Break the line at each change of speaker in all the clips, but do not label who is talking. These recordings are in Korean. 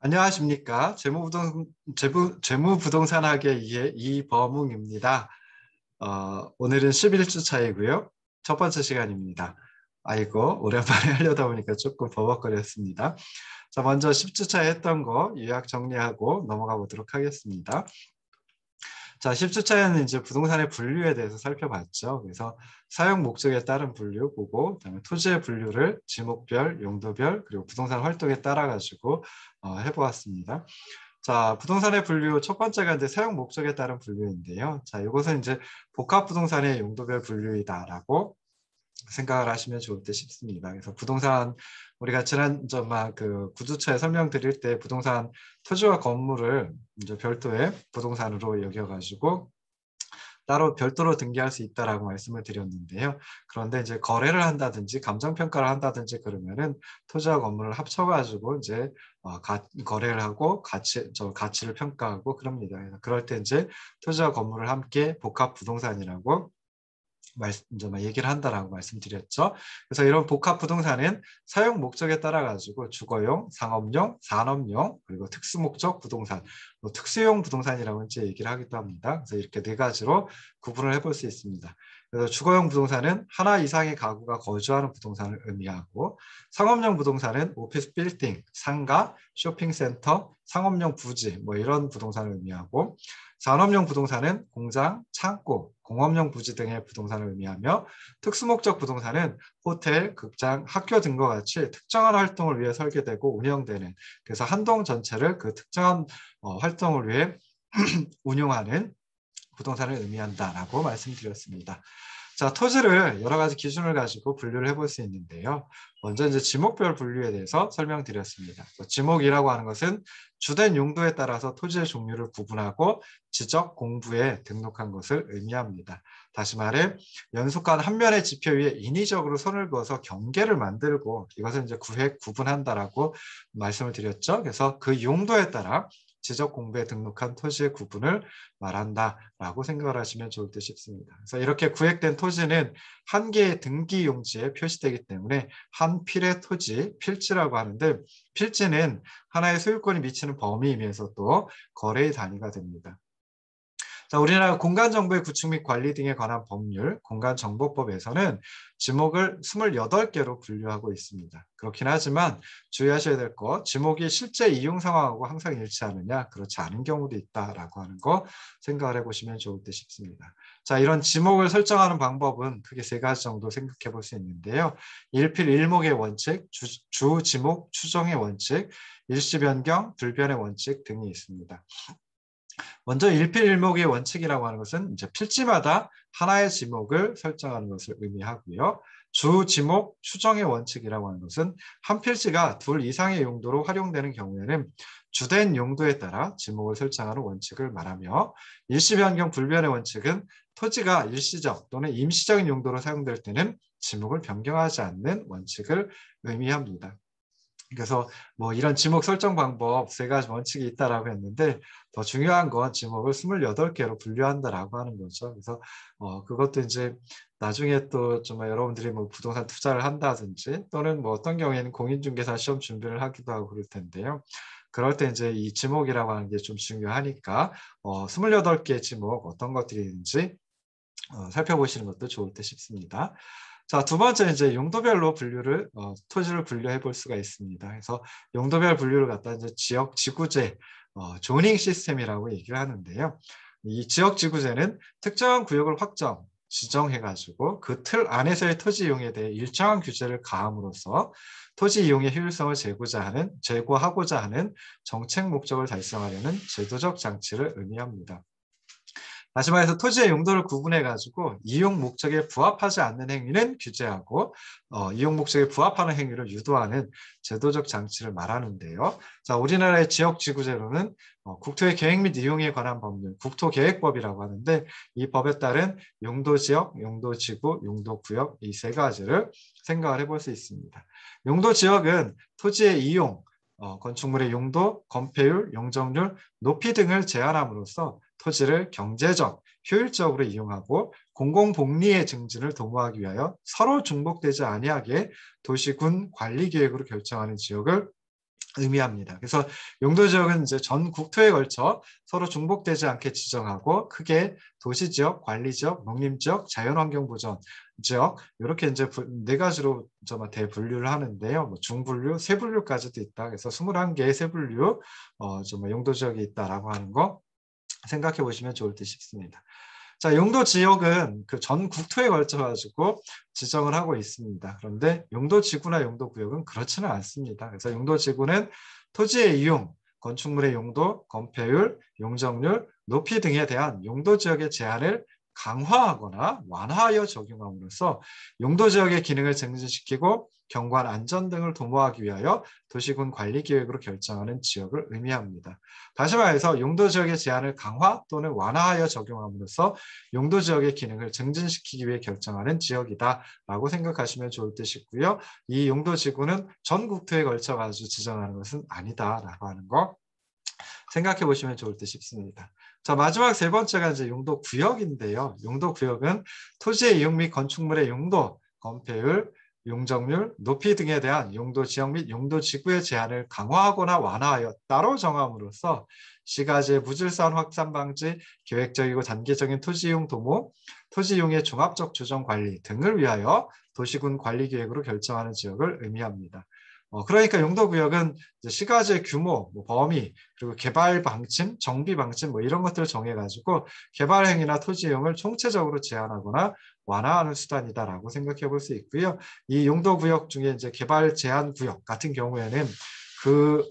안녕하십니까. 재무부동산학의 이범웅입니다. 오늘은 11주 차이고요. 첫 번째 시간입니다. 아이고, 오랜만에 하려다 보니까 조금 버벅거렸습니다. 자, 먼저 10주 차에 했던 거 요약 정리하고 넘어가 보도록 하겠습니다. 자, 10주 차에는 이제 부동산의 분류에 대해서 살펴봤죠. 그래서 사용 목적에 따른 분류 보고, 그다음에 토지의 분류를 지목별, 용도별, 그리고 부동산 활동에 따라 가지고 해보았습니다. 자, 부동산의 분류 첫 번째가 이제 사용 목적에 따른 분류인데요. 자, 이것은 이제 복합 부동산의 용도별 분류이다라고 생각을 하시면 좋을 듯 싶습니다. 그래서 부동산 우리가 지난주만 그 구주차에 설명드릴 때 부동산 토지와 건물을 이제 별도의 부동산으로 여겨가지고 따로 별도로 등기할 수 있다라고 말씀을 드렸는데요. 그런데 이제 거래를 한다든지 감정평가를 한다든지 그러면은 토지와 건물을 합쳐가지고 이제 거래를 하고 가치를 평가하고 그럽니다. 그래서 그럴 때 이제 토지와 건물을 함께 복합 부동산이라고 이제 얘기를 한다라고 말씀드렸죠. 그래서 이런 복합 부동산은 사용 목적에 따라 가지고 주거용, 상업용, 산업용, 그리고 특수목적 부동산, 특수용 부동산이라고 이제 얘기를 하기도 합니다. 그래서 이렇게 네 가지로 구분을 해볼 수 있습니다. 그래서 주거용 부동산은 하나 이상의 가구가 거주하는 부동산을 의미하고, 상업용 부동산은 오피스 빌딩, 상가, 쇼핑센터, 상업용 부지 뭐 이런 부동산을 의미하고, 산업용 부동산은 공장, 창고, 공업용 부지 등의 부동산을 의미하며, 특수목적 부동산은 호텔, 극장, 학교 등과 같이 특정한 활동을 위해 설계되고 운영되는, 그래서 한 동 전체를 그 특정한 활동을 위해 운용하는 부동산을 의미한다라고 말씀드렸습니다. 자, 토지를 여러 가지 기준을 가지고 분류를 해볼 수 있는데요. 먼저 이제 지목별 분류에 대해서 설명드렸습니다. 지목이라고 하는 것은 주된 용도에 따라서 토지의 종류를 구분하고 지적 공부에 등록한 것을 의미합니다. 다시 말해 연속한 한 면의 지표 위에 인위적으로 선을 그어서 경계를 만들고 이것을 이제 구분한다라고 말씀을 드렸죠. 그래서 그 용도에 따라 지적 공부에 등록한 토지의 구분을 말한다라고 생각을 하시면 좋을 듯 싶습니다. 그래서 이렇게 구획된 토지는 한 개의 등기 용지에 표시되기 때문에 한 필의 토지, 필지라고 하는데, 필지는 하나의 소유권이 미치는 범위이면서 또 거래의 단위가 됩니다. 자, 우리나라 공간정보의 구축 및 관리 등에 관한 법률, 공간정보법에서는 지목을 28개로 분류하고 있습니다. 그렇긴 하지만 주의하셔야 될 거, 지목이 실제 이용 상황하고 항상 일치하느냐, 그렇지 않은 경우도 있다라고 하는 거 생각을 해보시면 좋을 듯 싶습니다. 자, 이런 지목을 설정하는 방법은 크게 세 가지 정도 생각해 볼 수 있는데요. 일필 일목의 원칙, 주지목 추정의 원칙, 일시 변경, 불변의 원칙 등이 있습니다. 먼저 일필일목의 원칙이라고 하는 것은 이제 필지마다 하나의 지목을 설정하는 것을 의미하고요. 주 지목 추정의 원칙이라고 하는 것은 한 필지가 둘 이상의 용도로 활용되는 경우에는 주된 용도에 따라 지목을 설정하는 원칙을 말하며, 일시 변경 불변의 원칙은 토지가 일시적 또는 임시적인 용도로 사용될 때는 지목을 변경하지 않는 원칙을 의미합니다. 그래서 뭐 이런 지목 설정 방법 세 가지 원칙이 있다라고 했는데, 더 중요한 건 지목을 28개로 분류한다라고 하는 거죠. 그래서 그것도 이제 나중에 또 정말 여러분들이 뭐 부동산 투자를 한다든지 또는 뭐 어떤 경우에는 공인중개사 시험 준비를 하기도 하고 그럴 텐데요. 그럴 때 이제 이 지목이라고 하는 게 좀 중요하니까 28개의 지목 어떤 것들이 있는지 살펴보시는 것도 좋을 듯 싶습니다. 자, 두 번째 이제 용도별로 토지를 분류해 볼 수가 있습니다. 그래서 용도별 분류를 갖다 이제 지역 지구제 조닝 시스템이라고 얘기를 하는데요. 이 지역 지구제는 특정한 구역을 지정해가지고 그 틀 안에서의 토지 이용에 대해 일정한 규제를 가함으로써 토지 이용의 효율성을 제고하고자 하는 정책 목적을 달성하려는 제도적 장치를 의미합니다. 다시 말해서 토지의 용도를 구분해 가지고 이용 목적에 부합하지 않는 행위는 규제하고 이용 목적에 부합하는 행위를 유도하는 제도적 장치를 말하는데요. 자, 우리나라의 지역지구제로는 국토의 계획 및 이용에 관한 법률, 국토계획법이라고 하는데, 이 법에 따른 용도지역, 용도지구, 용도구역 이 세 가지를 생각을 해볼 수 있습니다. 용도지역은 토지의 이용, 건축물의 용도, 건폐율, 용적률, 높이 등을 제한함으로써 토지를 경제적, 효율적으로 이용하고 공공복리의 증진을 도모하기 위하여 서로 중복되지 아니하게 도시군 관리계획으로 결정하는 지역을 의미합니다. 그래서 용도지역은 이제 전 국토에 걸쳐 서로 중복되지 않게 지정하고 크게 도시지역, 관리지역, 농림지역, 자연환경보전 지역 이렇게 이제 네 가지로 대분류를 하는데요. 뭐 중분류, 세분류까지도 있다. 그래서 21개의 세분류 용도지역이 있다라고 하는 거 생각해 보시면 좋을 듯 싶습니다. 자, 용도 지역은 그 전 국토에 걸쳐 가지고 지정을 하고 있습니다. 그런데 용도 지구나 용도 구역은 그렇지는 않습니다. 그래서 용도 지구는 토지의 이용, 건축물의 용도, 건폐율, 용적률, 높이 등에 대한 용도 지역의 제한을 강화하거나 완화하여 적용함으로써 용도 지역의 기능을 증진시키고 경관 안전 등을 도모하기 위하여 도시군 관리 계획으로 결정하는 지역을 의미합니다. 다시 말해서 용도 지역의 제한을 강화 또는 완화하여 적용함으로써 용도 지역의 기능을 증진시키기 위해 결정하는 지역이다라고 생각하시면 좋을 듯 있고요. 이 용도 지구는 전 국토에 걸쳐 가지고 지정하는 것은 아니다라고 하는 거 생각해 보시면 좋을 듯 싶습니다. 자, 마지막 세 번째가 이제 용도 구역인데요. 용도 구역은 토지의 이용 및 건축물의 용도, 건폐율, 용적률, 높이 등에 대한 용도 지역 및 용도 지구의 제한을 강화하거나 완화하여 따로 정함으로써 시가지의 무질서한 확산 방지, 계획적이고 단계적인 토지 이용 도모, 토지 이용의 종합적 조정 관리 등을 위하여 도시군 관리 계획으로 결정하는 지역을 의미합니다. 그러니까 용도구역은 시가지의 규모, 범위, 그리고 개발 방침, 정비 방침 이런 것들을 정해가지고 개발 행위나 토지 이용을 총체적으로 제한하거나 완화하는 수단이다라고 생각해 볼 수 있고요. 이 용도구역 중에 이제 개발 제한 구역 같은 경우에는 그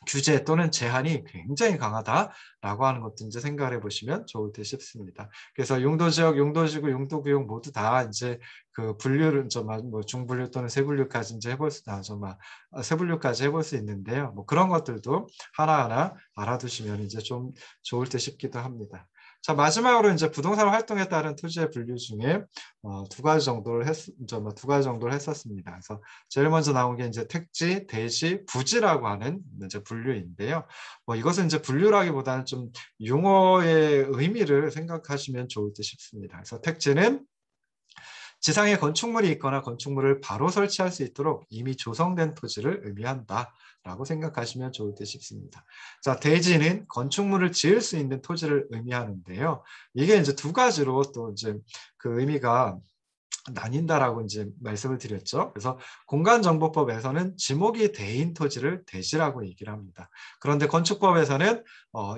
규제 또는 제한이 굉장히 강하다라고 하는 것도 이제 생각해 보시면 좋을 듯 싶습니다. 그래서 용도지역, 용도지구, 용도구역 모두 다 이제 그 분류를 중분류 또는 세분류까지 이제 해볼 수, 세분류까지 해볼 수 있는데요. 그런 것들도 하나하나 알아두시면 이제 좀 좋을 듯 싶기도 합니다. 자, 마지막으로 이제 부동산 활동에 따른 토지의 분류 중에 두 가지 정도를 했었습니다. 그래서 제일 먼저 나온 게 이제 택지, 대지, 부지라고 하는 이제 분류인데요. 이것은 이제 분류라기보다는 좀 용어의 의미를 생각하시면 좋을 듯 싶습니다. 그래서 택지는 지상에 건축물이 있거나 건축물을 바로 설치할 수 있도록 이미 조성된 토지를 의미한다라고 생각하시면 좋을 듯 싶습니다. 자, 대지는 건축물을 지을 수 있는 토지를 의미하는데요. 이게 이제 두 가지로 또 이제 그 의미가 나뉜다라고 이제 말씀을 드렸죠. 그래서 공간정보법에서는 지목이 대인 토지를 대지라고 얘기를 합니다. 그런데 건축법에서는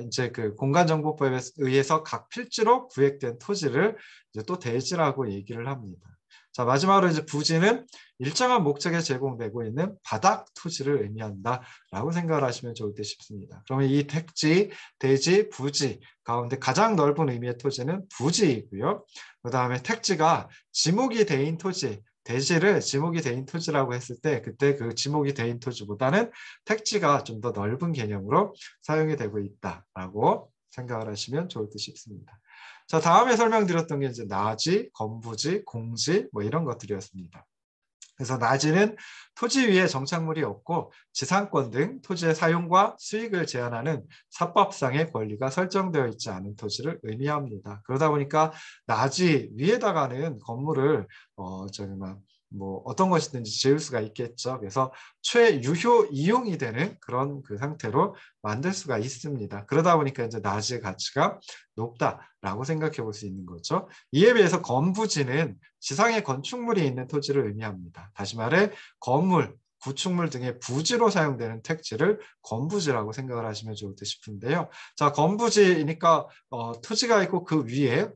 이제 그 공간정보법에 의해서 각 필지로 구획된 토지를 이제 또 대지라고 얘기를 합니다. 자, 마지막으로 이제 부지는 일정한 목적에 제공되고 있는 바닥 토지를 의미한다라고 생각을 하시면 좋을 듯 싶습니다. 그러면 이 택지, 대지, 부지 가운데 가장 넓은 의미의 토지는 부지이고요. 그 다음에 택지가 지목이 대인 토지, 대지를 지목이 대인 토지라고 했을 때 그때 그 지목이 대인 토지보다는 택지가 좀 더 넓은 개념으로 사용이 되고 있다라고 생각을 하시면 좋을 듯 싶습니다. 자, 다음에 설명드렸던 게 이제 나지, 건부지, 공지 이런 것들이었습니다. 그래서 나지는 토지 위에 정착물이 없고 지상권 등 토지의 사용과 수익을 제한하는 사법상의 권리가 설정되어 있지 않은 토지를 의미합니다. 그러다 보니까 나지 위에다가는 건물을 어떤 것이든지 지을 수가 있겠죠. 그래서 최유효 이용이 되는 그런 그 상태로 만들 수가 있습니다. 그러다 보니까 이제 나지의 가치가 높다라고 생각해 볼 수 있는 거죠. 이에 비해서 건부지는 지상에 건축물이 있는 토지를 의미합니다. 다시 말해 건물, 구축물 등의 부지로 사용되는 택지를 건부지라고 생각을 하시면 좋을 듯 싶은데요. 자, 건부지니까 토지가 있고 그 위에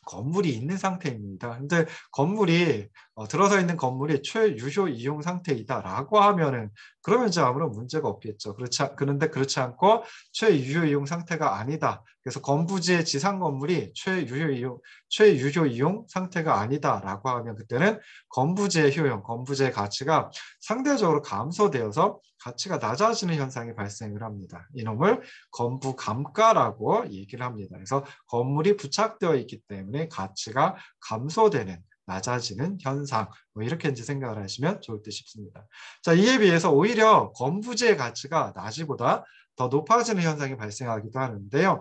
건물이 있는 상태입니다. 근데 건물이 들어서 있는 건물이 최유효 이용 상태이다라고 하면은 그러면 이제 아무런 문제가 없겠죠. 그런데 그렇지 않고 최유효 이용 상태가 아니다. 그래서 건부지의 지상 건물이 최유효 이용 상태가 아니다라고 하면 그때는 건부지의 효용, 건부지의 가치가 상대적으로 감소되어서 가치가 낮아지는 현상이 발생을 합니다. 이놈을 건부감가라고 얘기를 합니다. 그래서 건물이 부착되어 있기 때문에 가치가 감소되는 낮아지는 현상, 뭐 이렇게 이제 생각을 하시면 좋을 듯 싶습니다. 자, 이에 비해서 오히려 건부지의 가치가 낮이보다 더 높아지는 현상이 발생하기도 하는데요.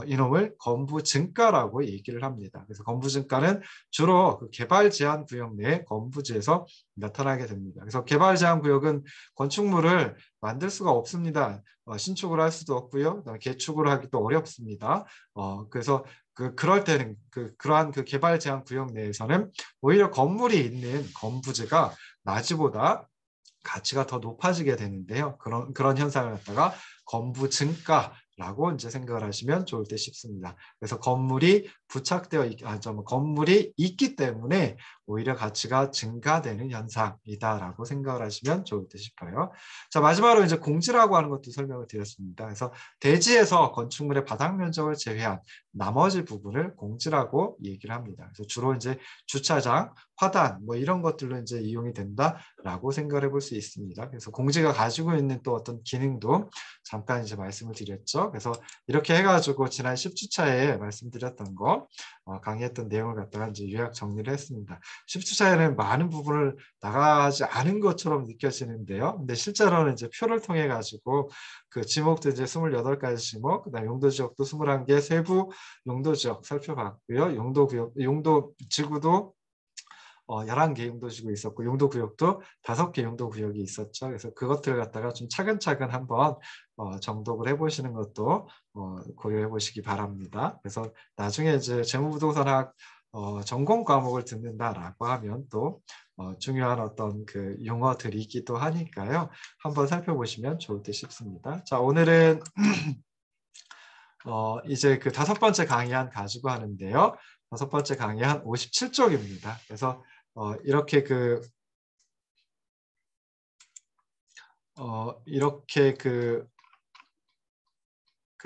이놈을 건부증가라고 얘기를 합니다. 그래서 건부증가는 주로 그 개발 제한 구역 내 건부지에서 나타나게 됩니다. 그래서 개발 제한 구역은 건축물을 만들 수가 없습니다. 신축을 할 수도 없고요. 개축을 하기도 어렵습니다. 그래서 그럴 때는 그러한 개발 제한 구역 내에서는 오히려 건물이 있는 건부지가 낮이보다 가치가 더 높아지게 되는데요. 그런 현상을 갖다가 건부증가라고 이제 생각을 하시면 좋을 듯 싶습니다. 그래서 건물이 건물이 있기 때문에 오히려 가치가 증가되는 현상이다라고 생각을 하시면 좋을 듯 싶어요. 자, 마지막으로 이제 공지라고 하는 것도 설명을 드렸습니다. 그래서 대지에서 건축물의 바닥 면적을 제외한 나머지 부분을 공지라고 얘기를 합니다. 그래서 주로 이제 주차장, 화단 뭐 이런 것들로 이제 이용이 된다라고 생각을 해볼 수 있습니다. 그래서 공지가 가지고 있는 또 어떤 기능도 잠깐 이제 말씀을 드렸죠. 그래서 이렇게 해가지고 지난 10주차에 말씀드렸던 거 강의했던 내용을 갖다가 이제 요약 정리를 했습니다. 10주차에는 많은 부분을 나가지 않은 것처럼 느껴지는데요. 근데 실제로는 이제 표를 통해 가지고 그 지목도 이제 28가지 지목, 그다음 용도 지역도 21개, 세부 용도 지역 살펴봤고요. 용도 구역, 용도 지구도 11개 용도지구 있었고 용도구역도 5개 용도구역이 있었죠. 그래서 그것들을 갖다가 좀 차근차근 한번 정독을 해보시는 것도 고려해 보시기 바랍니다. 그래서 나중에 이제 재무부동산학 전공 과목을 듣는다라고 하면 또 중요한 어떤 그 용어들이기도 하니까요. 한번 살펴보시면 좋을 듯 싶습니다. 자, 오늘은 이제 그 5번째 강의안 가지고 하는데요. 5번째 강의안 57쪽입니다. 그래서 이렇게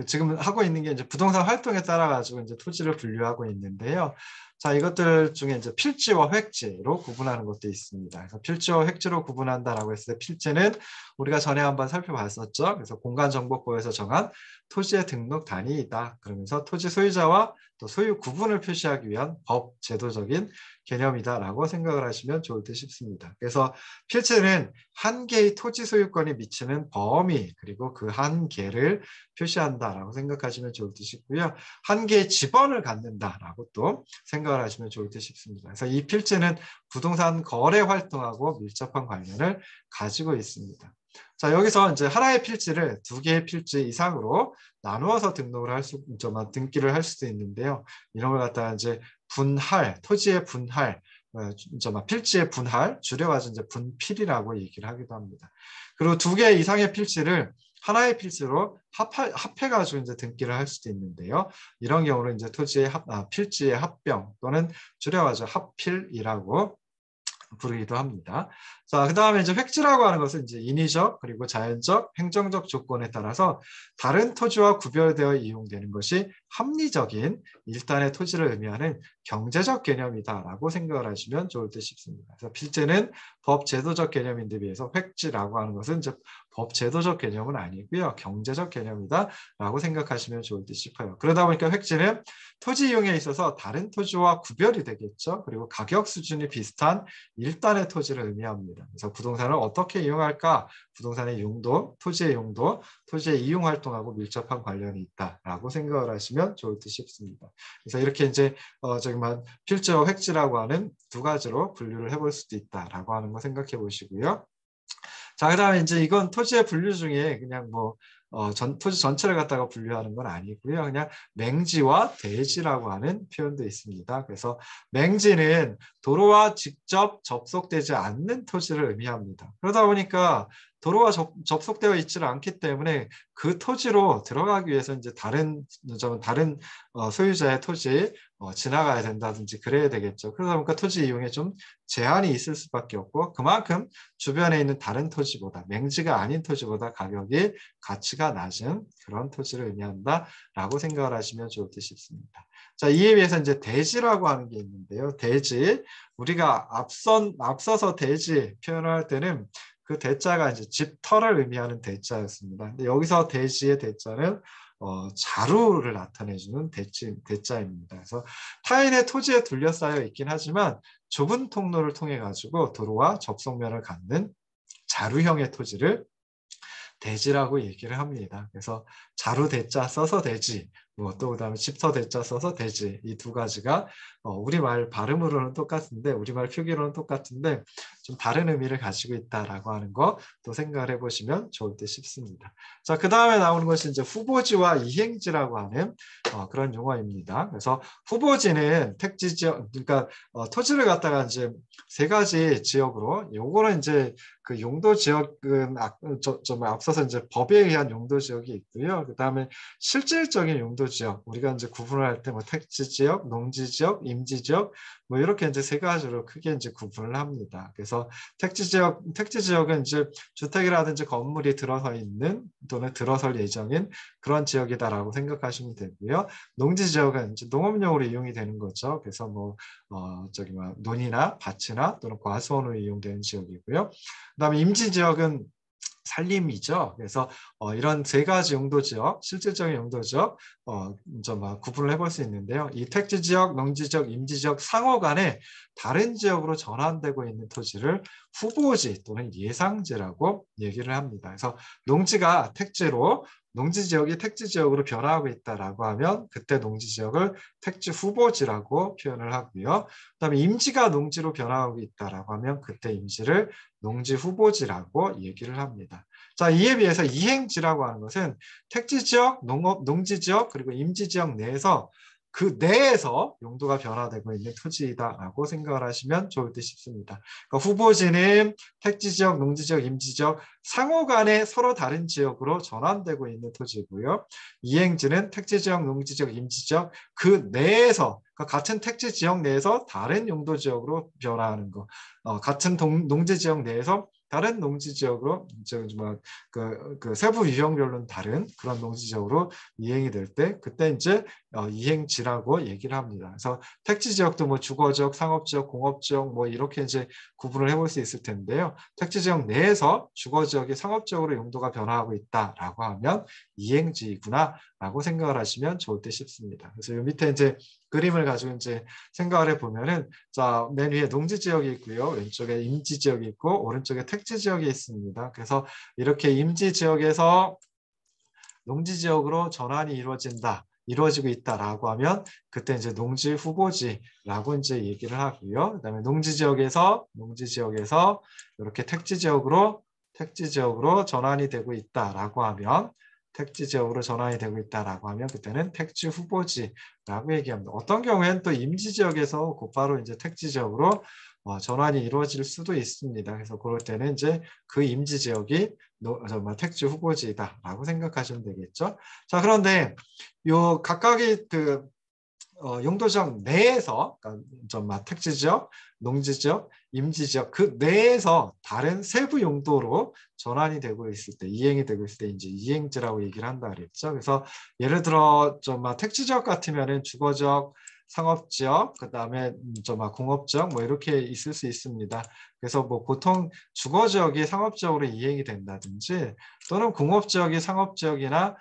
지금 하고 있는 게 이제 부동산 활동에 따라 가지고 이제 토지를 분류하고 있는데요. 자, 이것들 중에 이제 필지와 획지로 구분하는 것도 있습니다. 그래서 필지와 획지로 구분한다라고 했을 때 필지는 우리가 전에 한번 살펴봤었죠. 그래서 공간정보법에서 정한 토지의 등록 단위이다. 그러면서 토지 소유자와 또 소유 구분을 표시하기 위한 법, 제도적인 개념이다라고 생각을 하시면 좋을 듯 싶습니다. 그래서 필지는 한 개의 토지 소유권이 미치는 범위 그리고 그 한 개를 표시한다라고 생각하시면 좋을 듯 싶고요. 한 개의 지번을 갖는다라고 또 생각을 하시면 좋을 듯 싶습니다. 그래서 이 필지는 부동산 거래 활동하고 밀접한 관련을 가지고 있습니다. 자, 여기서 이제 하나의 필지를 2개의 필지 이상으로 나누어서 등기를 할 수도 있는데요. 이런 걸 갖다가 이제 분할, 토지의 분할, 필지의 분할, 줄여가지고 이제 분필이라고 얘기를 하기도 합니다. 그리고 2개 이상의 필지를 하나의 필지로 합해가지고 이제 등기를 할 수도 있는데요. 이런 경우는 이제 필지의 합병 또는 줄여가지고 합필이라고 부르기도 합니다. 자, 그 다음에 이제 획지라고 하는 것은 이제 인위적 그리고 자연적, 행정적 조건에 따라서 다른 토지와 구별되어 이용되는 것이 합리적인 일단의 토지를 의미하는 경제적 개념이다라고 생각을 하시면 좋을 듯 싶습니다. 그래서 필지는 법 제도적 개념인데 비해서 획지라고 하는 것은 이제 법 제도적 개념은 아니고요. 경제적 개념이다라고 생각하시면 좋을 듯 싶어요. 그러다 보니까 획지는 토지 이용에 있어서 다른 토지와 구별이 되겠죠. 그리고 가격 수준이 비슷한 일단의 토지를 의미합니다. 그래서 부동산을 어떻게 이용할까? 부동산의 용도, 토지의 용도, 토지의 이용 활동하고 밀접한 관련이 있다라고 생각을 하시면 좋을 듯 싶습니다. 그래서 이렇게 이제 필지와 획지라고 하는 2가지로 분류를 해볼 수도 있다라고 하는 거 생각해 보시고요. 자, 그다음에 이제 이건 토지의 분류 중에 그냥 토지 전체를 갖다가 분류하는 건 아니고요. 그냥 맹지와 대지라고 하는 표현도 있습니다. 그래서 맹지는 도로와 직접 접속되지 않는 토지를 의미합니다. 그러다 보니까 도로와 접속되어 있지를 않기 때문에 그 토지로 들어가기 위해서 이제 다른 소유자의 토지 지나가야 된다든지 그래야 되겠죠. 그러다 보니까 토지 이용에 좀 제한이 있을 수밖에 없고 그만큼 주변에 있는 다른 토지보다 맹지가 아닌 토지보다 가치가 낮은 그런 토지를 의미한다라고 생각을 하시면 좋을 듯 싶습니다. 자, 이에 비해서 이제 대지라고 하는 게 있는데요. 대지, 우리가 앞서서 대지 표현을 할 때는 그 대자가 이제 집터를 의미하는 대자였습니다. 근데 여기서 대지의 대자는 자루를 나타내주는 대자입니다. 그래서 타인의 토지에 둘러싸여 있긴 하지만 좁은 통로를 통해 가지고 도로와 접속면을 갖는 자루형의 토지를 대지라고 얘기를 합니다. 그래서 자루 대자 써서 대지, 뭐 또 그다음에 집터 대자 써서 대지, 이 두 가지가 우리말 발음으로는 똑같은데 우리말 표기로는 똑같은데 좀 다른 의미를 가지고 있다라고 하는 거 또 생각을 해보시면 좋을 듯 싶습니다. 자, 그 다음에 나오는 것이 이제 후보지와 이행지라고 하는 그런 용어입니다. 그래서 후보지는 택지 지역, 그러니까 토지를 갖다가 이제 세 가지 지역으로, 요거는 이제 그 용도 지역은 앞서서 이제 법에 의한 용도 지역이 있고요. 그 다음에 실질적인 용도 지역, 우리가 이제 구분을 할 때 뭐 택지 지역, 농지 지역, 임지 지역, 뭐 이렇게 이제 세 가지로 크게 이제 구분을 합니다. 그래서 택지 지역은 이제 주택이라든지 건물이 들어서 있는 또는 들어설 예정인 그런 지역이다라고 생각하시면 되고요. 농지 지역은 이제 농업용으로 이용이 되는 거죠. 그래서 뭐 논이나 밭이나 또는 과수원으로 이용되는 지역이고요. 그다음에 임지 지역은 산림이죠. 그래서 이런 세 가지 용도 지역, 실질적인 용도 지역 좀 구분을 해볼 수 있는데요. 이 택지 지역, 농지 지역, 임지 지역 상호 간에 다른 지역으로 전환되고 있는 토지를 후보지 또는 예상지라고 얘기를 합니다. 그래서 농지가 택지로 농지 지역이 택지 지역으로 변화하고 있다라고 하면 그때 농지 지역을 택지 후보지라고 표현을 하고요. 그다음에 임지가 농지로 변화하고 있다라고 하면 그때 임지를 농지 후보지라고 얘기를 합니다. 자, 이에 비해서 이행지라고 하는 것은 택지 지역, 농지 지역, 그리고 임지 지역 내에서 그 내에서 용도가 변화되고 있는 토지이다라고 생각을 하시면 좋을 듯 싶습니다. 그러니까 후보지는 택지 지역, 농지 지역, 임지 지역 상호 간에 서로 다른 지역으로 전환되고 있는 토지고요. 이행지는 택지 지역, 농지 지역, 임지 지역 그 내에서 그러니까 같은 택지 지역 내에서 다른 용도 지역으로 변화하는 거. 같은 농지 지역 내에서 다른 농지 지역으로 그 세부 유형별로는 다른 그런 농지 지역으로 이행이 될 때 그때 이제 이행지라고 얘기를 합니다. 그래서 택지 지역도 뭐 주거 지역, 상업 지역, 공업 지역 뭐 이렇게 이제 구분을 해볼 수 있을 텐데요. 택지 지역 내에서 주거 지역이 상업 지역으로 용도가 변화하고 있다라고 하면 이행지구나라고 생각을 하시면 좋을 듯 싶습니다. 그래서 이 밑에 이제 그림을 가지고 이제 생각을 해보면은 자, 맨 위에 농지 지역이 있고요. 왼쪽에 임지 지역이 있고 오른쪽에 택지 지역이 있습니다. 그래서 이렇게 임지 지역에서 농지 지역으로 전환이 이루어지고 있다라고 하면 그때 이제 농지 후보지라고 이제 얘기를 하고요. 그다음에 농지 지역에서 이렇게 택지 지역으로 전환이 되고 있다라고 하면 그때는 택지 후보지라고 얘기합니다. 어떤 경우에는 또 임지 지역에서 곧바로 이제 택지 지역으로 전환이 이루어질 수도 있습니다. 그래서 그럴 때는 이제 그 임지 지역이 택지 후보지다라고 생각하시면 되겠죠. 자, 그런데 요 각각의 그 용도지역 내에서 그러니까 택지 지역, 농지 지역, 임지 지역 그 내에서 다른 세부 용도로 전환이 되고 있을 때, 이행이 되고 있을 때 이제 이행지라고 얘기를 한다 그랬죠. 그래서 예를 들어 택지 지역 같으면은 주거 지역, 상업 지역, 그다음에 공업 지역 뭐 이렇게 있을 수 있습니다. 그래서 뭐 보통 주거 지역이 상업 지역으로 이행이 된다든지 또는 공업 지역이 상업 지역이나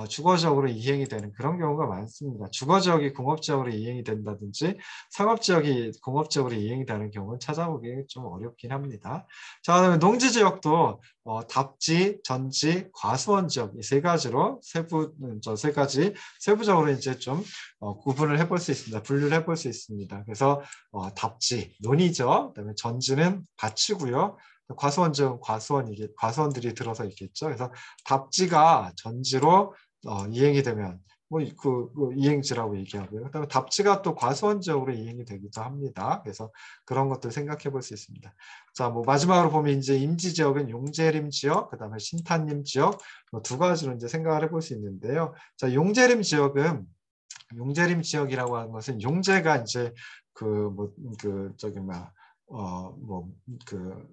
주거 지역으로 이행이 되는 그런 경우가 많습니다. 주거 지역이 공업 지역으로 이행이 된다든지 상업 지역이 공업 지역으로 이행이 되는 경우는 찾아보기 좀 어렵긴 합니다. 자, 그다음에 농지 지역도 답지, 전지, 과수원 지역 이 세 가지로 세부적으로 이제 좀 구분을 해볼 수 있습니다. 분류를 해볼 수 있습니다. 그래서 답지, 논이죠. 그다음에 전지는 밭이고요. 과수원 지역은 과수원들이 들어서 있겠죠. 그래서 답지가 전지로 이행이 되면 그 이행지라고 얘기하고요. 그다음에 답지가 또 과수원 지역으로 이행이 되기도 합니다. 그래서 그런 것들 생각해 볼 수 있습니다. 자, 뭐 마지막으로 보면 이제 임지 지역은 용재림 지역, 그다음에 신탄림 지역 두 가지로 이제 생각을 해볼 수 있는데요. 자, 용재림 지역이라고 하는 것은 용재가 이제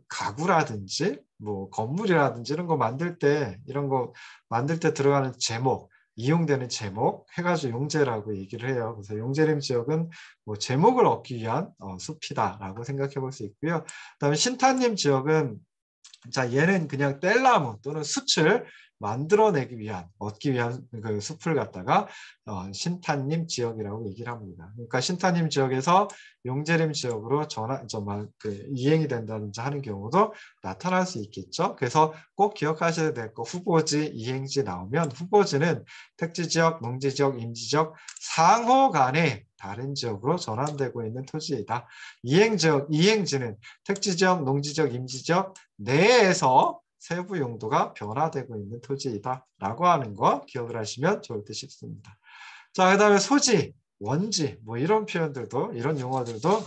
가구라든지 뭐 건물이라든지 이런 거 만들 때 들어가는 제목, 이용되는 제목 해가지고 용재라고 얘기를 해요. 그래서 용재림 지역은 뭐 제목을 얻기 위한 숲이다라고 생각해 볼 수 있고요. 그다음에 신탄림 지역은 자, 얘는 그냥 뗄나무 또는 숯을 만들어내기 위한, 얻기 위한 그 숲을 갖다가 신타님 지역이라고 얘기를 합니다. 그러니까 신타님 지역에서 용재림 지역으로 이행이 된다든지 하는 경우도 나타날 수 있겠죠. 그래서 꼭 기억하셔야 될 거, 후보지, 이행지 나오면 후보지는 택지지역, 농지지역, 임지지역 상호 간에 다른 지역으로 전환되고 있는 토지이다. 이행지는 택지지역, 농지지역, 임지지역 내에서 세부 용도가 변화되고 있는 토지이다 라고 하는 거 기억을 하시면 좋을 듯 싶습니다. 자, 그 다음에 소지, 원지 뭐 이런 표현들도 이런 용어들도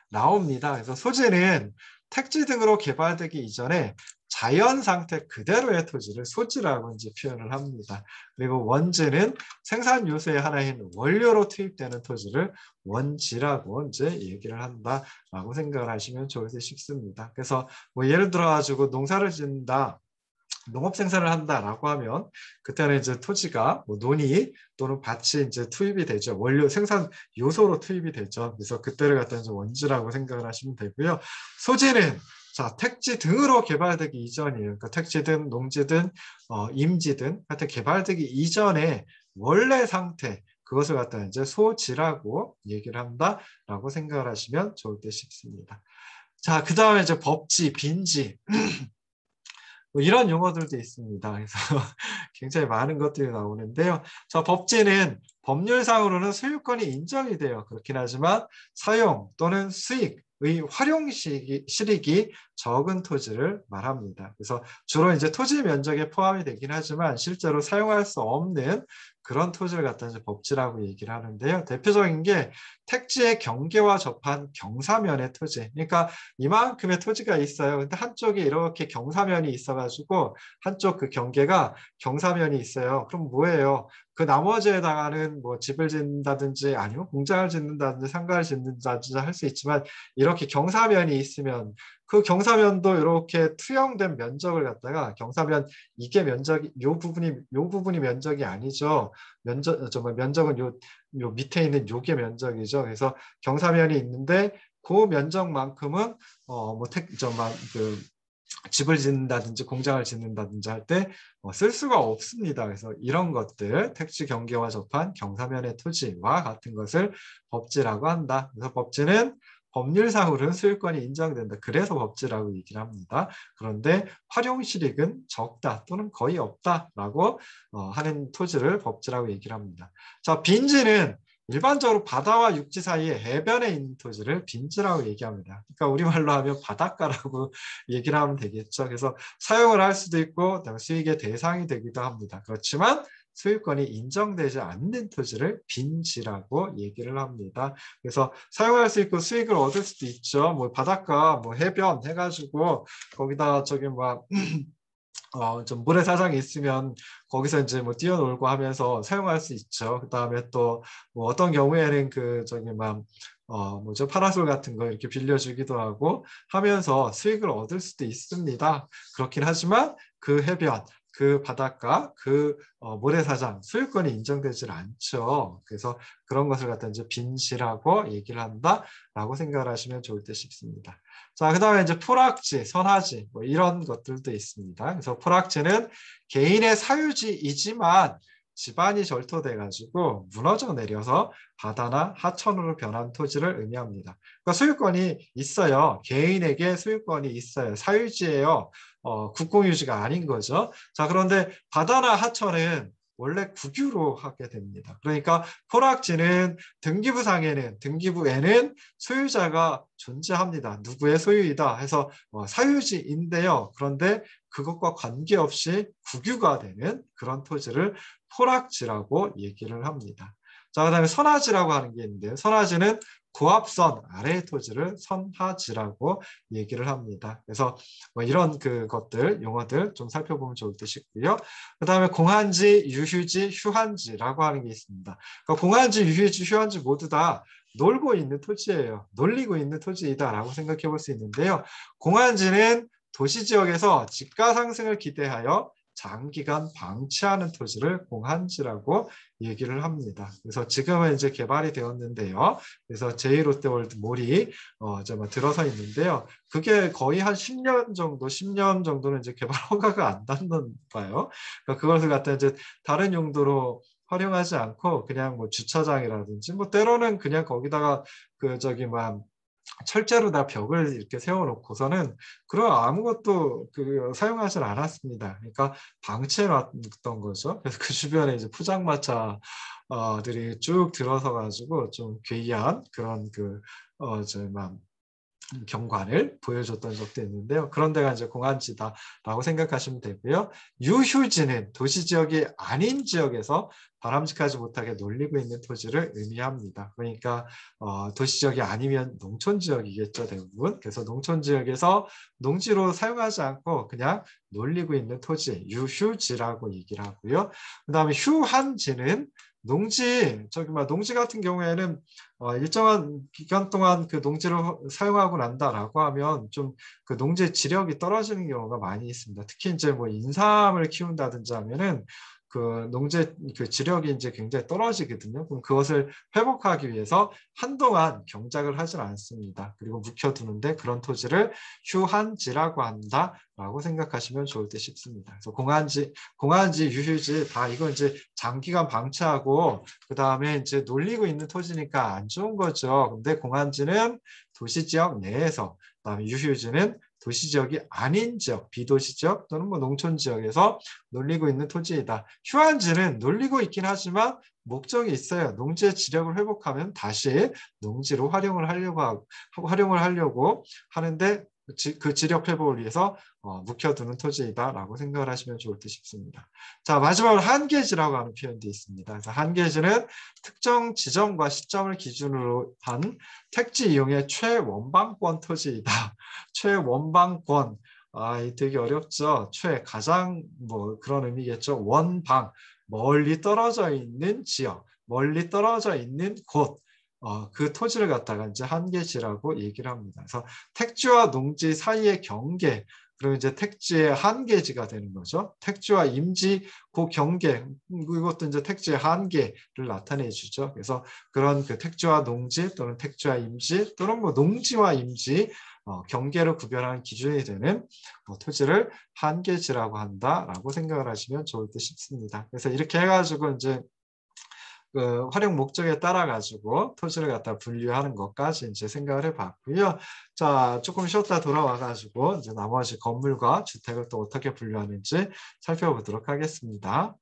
나옵니다. 그래서 소지는 택지 등으로 개발되기 이전에 자연 상태 그대로의 토지를 소지라고 이제 표현을 합니다. 그리고 원지는 생산 요소의 하나인 원료로 투입되는 토지를 원지라고 이제 얘기를 한다라고 생각을 하시면 좋을 듯 싶습니다. 그래서 뭐 예를 들어 가지고 농사를 짓는다. 농업 생산을 한다라고 하면 그때는 이제 토지가 뭐 논이 또는 밭이 이제 투입이 되죠. 원료 생산 요소로 투입이 되죠. 그래서 그때를 갖다 이제 원지라고 생각을 하시면 되고요. 소지는 자, 택지 등으로 개발되기 이전이에요. 그러니까 택지든 농지든 임지든 하여튼 개발되기 이전에 원래 상태 그것을 갖다 이제 소지라고 얘기를 한다라고 생각을 하시면 좋을 듯 싶습니다. 자, 그 다음에 이제 법지, 빈지 뭐 이런 용어들도 있습니다. 그래서 굉장히 많은 것들이 나오는데요. 자, 법지는 법률상으로는 소유권이 인정이 돼요. 그렇긴 하지만 사용 또는 수익의 활용 실익이 적은 토지를 말합니다. 그래서 주로 이제 토지 면적에 포함이 되긴 하지만 실제로 사용할 수 없는 그런 토지를 갖다 이제 법지라고 얘기를 하는데요. 대표적인 게 택지의 경계와 접한 경사면의 토지. 그러니까 이만큼의 토지가 있어요. 근데 한쪽에 이렇게 경사면이 있어가지고 한쪽 그 경계가 경사면이 있어요. 그럼 뭐예요? 그 나머지에다가는 뭐 집을 짓는다든지 아니면 공장을 짓는다든지 상가를 짓는다든지 할 수 있지만 이렇게 경사면이 있으면 그 경사면도 이렇게 투영된 면적을 갖다가 경사면 이게 면적이 요 부분이 면적이 아니죠. 면적은 요 밑에 있는 요게 면적이죠. 그래서 경사면이 있는데 그 면적만큼은 집을 짓는다든지 공장을 짓는다든지 할 때 쓸 수가 없습니다. 그래서 이런 것들 택지 경계와 접한 경사면의 토지와 같은 것을 법지라고 한다. 그래서 법지는 법률상으로는 소유권이 인정된다. 그래서 법지라고 얘기를 합니다. 그런데 활용 실익은 적다 또는 거의 없다라고 하는 토지를 법지라고 얘기를 합니다. 자, 빈지는 일반적으로 바다와 육지 사이에 해변에 있는 토지를 빈지라고 얘기합니다. 그러니까 우리말로 하면 바닷가라고 얘기를 하면 되겠죠. 그래서 사용을 할 수도 있고 수익의 대상이 되기도 합니다. 그렇지만 소유권이 인정되지 않는 토지를 빈지라고 얘기를 합니다. 그래서 사용할 수 있고 수익을 얻을 수도 있죠. 뭐 바닷가, 뭐 해변 해가지고 거기다 좀 모래사장이 있으면 거기서 이제 뭐 뛰어놀고 하면서 사용할 수 있죠. 그 다음에 또 뭐 어떤 경우에는 파라솔 같은 거 이렇게 빌려주기도 하고 하면서 수익을 얻을 수도 있습니다. 그렇긴 하지만 그 해변, 그 바닷가, 모래사장 소유권이 인정되질 않죠. 그래서 그런 것을 갖다 이제 빈지라고 얘기를 한다라고 생각을 하시면 좋을 듯 싶습니다. 자, 그 다음에 이제 포락지, 선화지 뭐 이런 것들도 있습니다. 그래서 포락지는 개인의 사유지이지만 집안이 절토돼가지고 무너져 내려서 바다나 하천으로 변한 토지를 의미합니다. 그러니까 소유권이 있어요. 개인에게 소유권이 있어요. 사유지예요. 국공유지가 아닌 거죠. 자, 그런데 바다나 하천은 원래 국유로 하게 됩니다. 그러니까 포락지는 등기부에는 소유자가 존재합니다. 누구의 소유이다 해서 사유지인데요. 그런데 그것과 관계없이 국유가 되는 그런 토지를 포락지라고 얘기를 합니다. 자, 그다음에 선하지라고 하는 게 있는데요. 선하지는 고압선 아래의 토지를 선하지라고 얘기를 합니다. 그래서 뭐 이런 것들 용어들 좀 살펴보면 좋을 듯 싶고요. 그 다음에 공한지, 유휴지, 휴한지라고 하는 게 있습니다. 그러니까 공한지, 유휴지, 휴한지 모두 다 놀고 있는 토지예요. 놀리고 있는 토지이다라고 생각해 볼 수 있는데요. 공한지는 도시 지역에서 집가 상승을 기대하여 장기간 방치하는 토지를 공한지라고 얘기를 합니다. 그래서 지금은 이제 개발이 되었는데요. 그래서 제2롯데월드몰이 들어서 있는데요. 그게 거의 한 10년 정도는 이제 개발 허가가 안 닿는 봐요. 그러니까 그것을 갖다 이제 다른 용도로 활용하지 않고 그냥 뭐 주차장이라든지 뭐 때로는 그냥 거기다가 철제로 다 벽을 이렇게 세워놓고서는 그런 아무것도 사용하지 않았습니다. 그러니까 방치해 놨던 거죠. 그래서 그 주변에 이제 포장마차들이 쭉 들어서 가지고 좀 괴이한 그런 경관을 보여줬던 적도 있는데요. 그런 데가 이제 공한지다라고 생각하시면 되고요. 유휴지는 도시지역이 아닌 지역에서 바람직하지 못하게 놀리고 있는 토지를 의미합니다. 그러니까 도시지역이 아니면 농촌지역이겠죠, 대부분. 그래서 농촌지역에서 농지로 사용하지 않고 그냥 놀리고 있는 토지, 유휴지라고 얘기를 하고요. 그 다음에 휴한지는 농지 같은 경우에는 일정한 기간 동안 그 농지를 사용하고 난다라고 하면 좀 그 농지의 지력이 떨어지는 경우가 많이 있습니다. 특히 이제 뭐 인삼을 키운다든지 하면은 그 농지 그 지력이 이제 굉장히 떨어지거든요. 그럼 그것을 회복하기 위해서 한동안 경작을 하진 않습니다. 그리고 묵혀두는데 그런 토지를 휴한지라고 한다라고 생각하시면 좋을 듯 싶습니다. 그래서 공한지, 유휴지 다 이건 이제 장기간 방치하고 그 다음에 이제 놀리고 있는 토지니까 안 좋은 거죠. 근데 공한지는 도시지역 내에서, 그다음에 유휴지는 도시지역이 아닌 지역, 비도시지역 또는 뭐 농촌지역에서 놀리고 있는 토지이다. 휴한지는 놀리고 있긴 하지만 목적이 있어요. 농지의 지력을 회복하면 다시 농지로 활용을 하려고 하는데 그 지력 회복을 위해서 묵혀두는 토지이다라고 생각을 하시면 좋을 듯 싶습니다. 자, 마지막으로 한계지라고 하는 표현도 있습니다. 그래서 한계지는 특정 지점과 시점을 기준으로 한 택지 이용의 최원방권 토지이다. 최원방권. 되게 어렵죠. 가장 뭐 그런 의미겠죠. 원방, 멀리 떨어져 있는 지역, 멀리 떨어져 있는 곳. 그 토지를 갖다가 이제 한계지라고 얘기를 합니다. 그래서 택지와 농지 사이의 경계, 그리고 이제 택지의 한계지가 되는 거죠. 택지와 임지, 그 경계, 이것도 이제 택지의 한계를 나타내 주죠. 그래서 그런 그 택지와 농지 또는 택지와 임지 또는 뭐 농지와 임지 경계를 구별하는 기준이 되는 토지를 한계지라고 한다라고 생각을 하시면 좋을 듯 싶습니다. 그래서 이렇게 해가지고 이제 그 활용 목적에 따라 가지고 토지를 갖다 분류하는 것까지 이제 생각을 해봤고요. 자, 조금 쉬었다 돌아와 가지고 이제 나머지 건물과 주택을 또 어떻게 분류하는지 살펴보도록 하겠습니다.